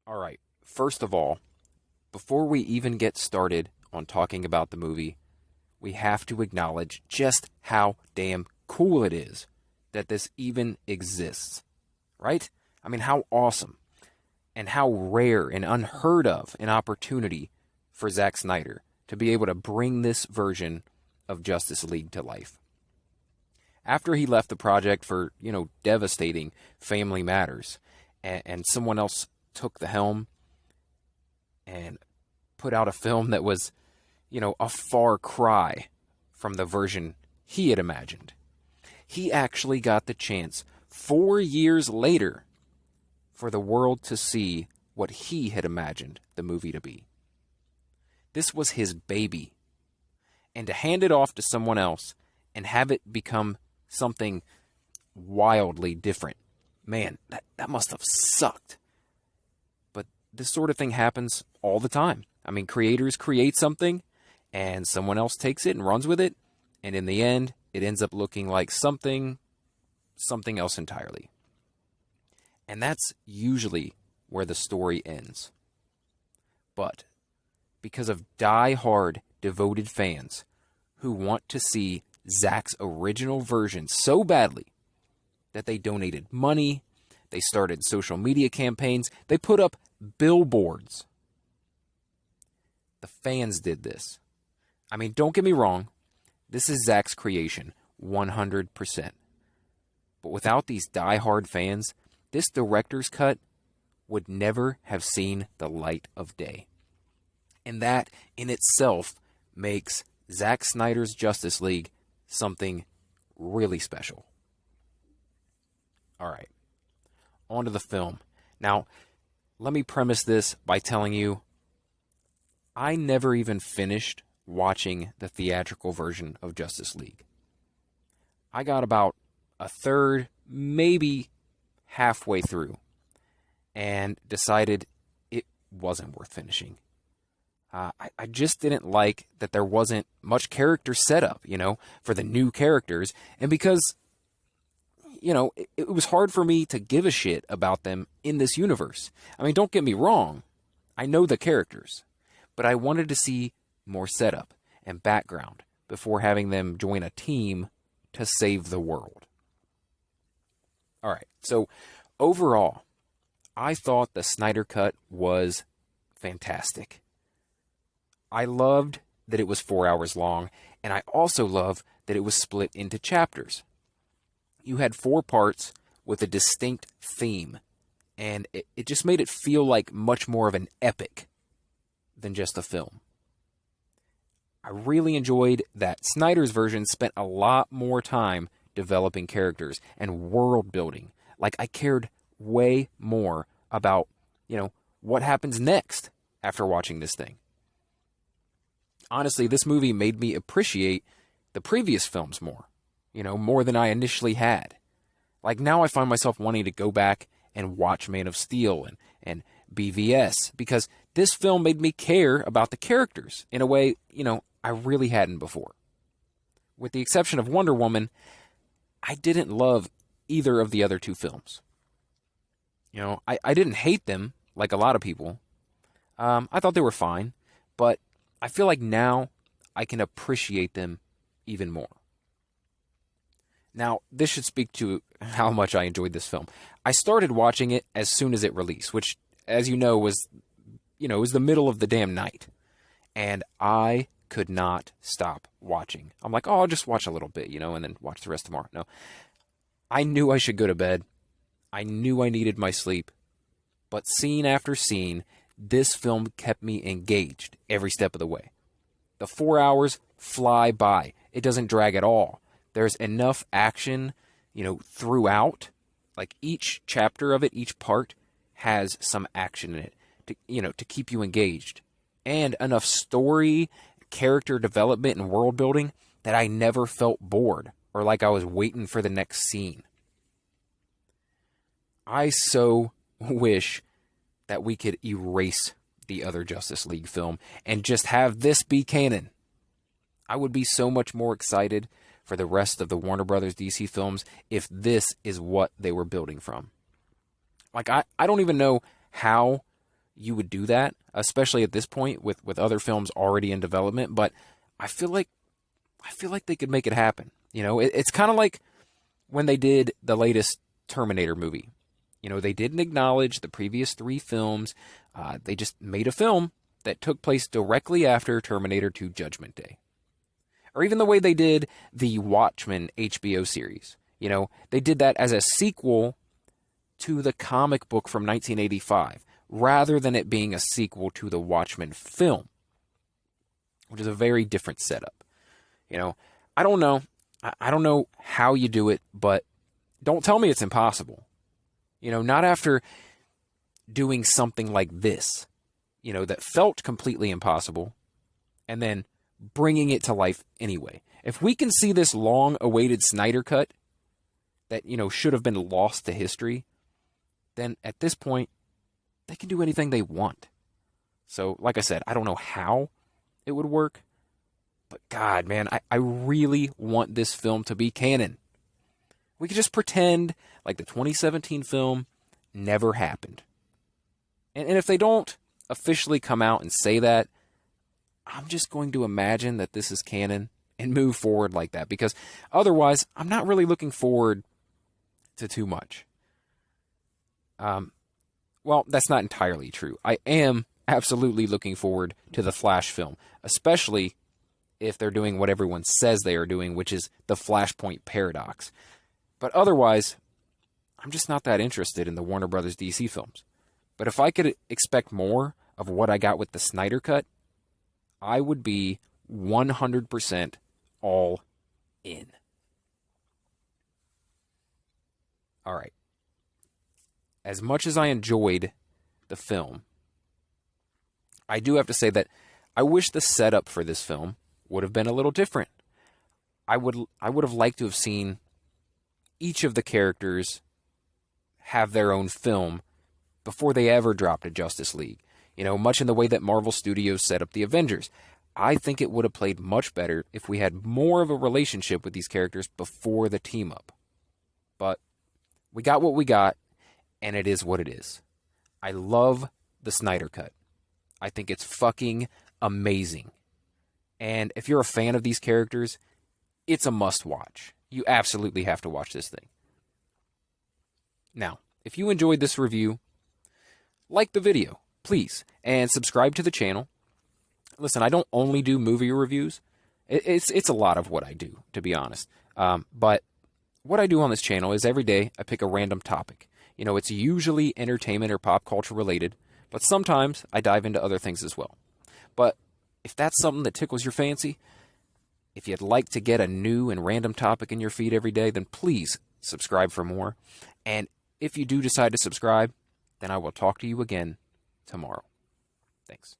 All right. First of all, before we even get started on talking about the movie, we have to acknowledge just how damn cool it is that this even exists, right? I mean, how awesome and how rare and unheard of an opportunity for Zack Snyder to be able to bring this version of Justice League to life. After he left the project for, devastating family matters, and someone else took the helm and put out a film that was, a far cry from the version he had imagined. He actually got the chance 4 years later for the world to see what he had imagined the movie to be. This was his baby. And to hand it off to someone else and have it become something wildly different, man, that must have sucked. But this sort of thing happens all the time. I mean, creators create something and someone else takes it and runs with it, and in the end, it ends up looking like something else entirely. And that's usually where the story ends. But because of die-hard, devoted fans who want to see Zack's original version so badly that they donated money, they started social media campaigns, they put up billboards. The fans did this. I mean, don't get me wrong, this is Zack's creation, 100%. But without these die-hard fans, this director's cut would never have seen the light of day. And that in itself makes Zack Snyder's Justice League something really special. All right, on to the film. Now, let me premise this by telling you, I never even finished watching the theatrical version of Justice League. I got about a third, maybe halfway through, and decided it wasn't worth finishing. I just didn't like that there wasn't much character setup, for the new characters. And because, it was hard for me to give a shit about them in this universe. I mean, don't get me wrong. I know the characters. But I wanted to see more setup and background before having them join a team to save the world. All right, so overall, I thought the Snyder Cut was fantastic. I loved that it was 4 hours long, and I also love that it was split into chapters. You had 4 parts with a distinct theme, and it just made it feel like much more of an epic than just a film. I really enjoyed that Snyder's version spent a lot more time developing characters and world building. Like, I cared way more about, what happens next after watching this thing. Honestly, this movie made me appreciate the previous films more, more than I initially had. Like, now I find myself wanting to go back and watch Man of Steel and BVS, because this film made me care about the characters in a way, I really hadn't before. With the exception of Wonder Woman, I didn't love either of the other 2 films. I didn't hate them like a lot of people. I thought they were fine, but I feel like now I can appreciate them even more. Now, this should speak to how much I enjoyed this film. I started watching it as soon as it released, which, as you know, was the middle of the damn night. And I could not stop watching. I'm like, I'll just watch a little bit, and then watch the rest tomorrow. No. I knew I should go to bed. I knew I needed my sleep. But scene after scene, this film kept me engaged every step of the way. The 4 hours fly by. It doesn't drag at all. There's enough action, throughout. Like, each chapter of it, each part has some action in it to keep you engaged. And enough story, character development, and world building that I never felt bored or like I was waiting for the next scene. I so wish that we could erase the other Justice League film and just have this be canon. I would be so much more excited for the rest of the Warner Brothers DC films if this is what they were building from. Like, I don't even know how you would do that, especially at this point with other films already in development. But I feel like they could make it happen. You know, it's kind of like when they did the latest Terminator movie. You know, they didn't acknowledge the previous 3 films. They just made a film that took place directly after Terminator 2 Judgment Day. Or even the way they did the Watchmen HBO series. You know, they did that as a sequel to the comic book from 1985, rather than it being a sequel to the Watchmen film, which is a very different setup. You know, I don't know. I don't know how you do it, but don't tell me it's impossible. You know, not after doing something like this, you know, that felt completely impossible, and then bringing it to life anyway. If we can see this long-awaited Snyder cut that, you know, should have been lost to history, then at this point, they can do anything they want. So, like I said, I don't know how it would work, but God, man, I really want this film to be canon. We could just pretend like the 2017 film never happened. And if they don't officially come out and say that, I'm just going to imagine that this is canon and move forward like that, because otherwise, I'm not really looking forward to too much. Well, that's not entirely true. I am absolutely looking forward to the Flash film, especially if they're doing what everyone says they are doing, which is the Flashpoint paradox. But otherwise, I'm just not that interested in the Warner Brothers DC films. But if I could expect more of what I got with the Snyder Cut, I would be 100% all in. All right. As much as I enjoyed the film, I do have to say that I wish the setup for this film would have been a little different. I would have liked to have seen each of the characters have their own film before they ever dropped a Justice League. You know, much in the way that Marvel Studios set up the Avengers. I think it would have played much better if we had more of a relationship with these characters before the team up. But we got what we got, and it is what it is. I love the Snyder Cut. I think it's fucking amazing. And if you're a fan of these characters, it's a must-watch. You absolutely have to watch this thing. Now, if you enjoyed this review, like the video, please, and subscribe to the channel. Listen, I don't only do movie reviews. It's a lot of what I do, to be honest. But what I do on this channel is every day I pick a random topic. You know, it's usually entertainment or pop culture related, but sometimes I dive into other things as well. But if that's something that tickles your fancy, if you'd like to get a new and random topic in your feed every day, then please subscribe for more. And if you do decide to subscribe, then I will talk to you again tomorrow. Thanks.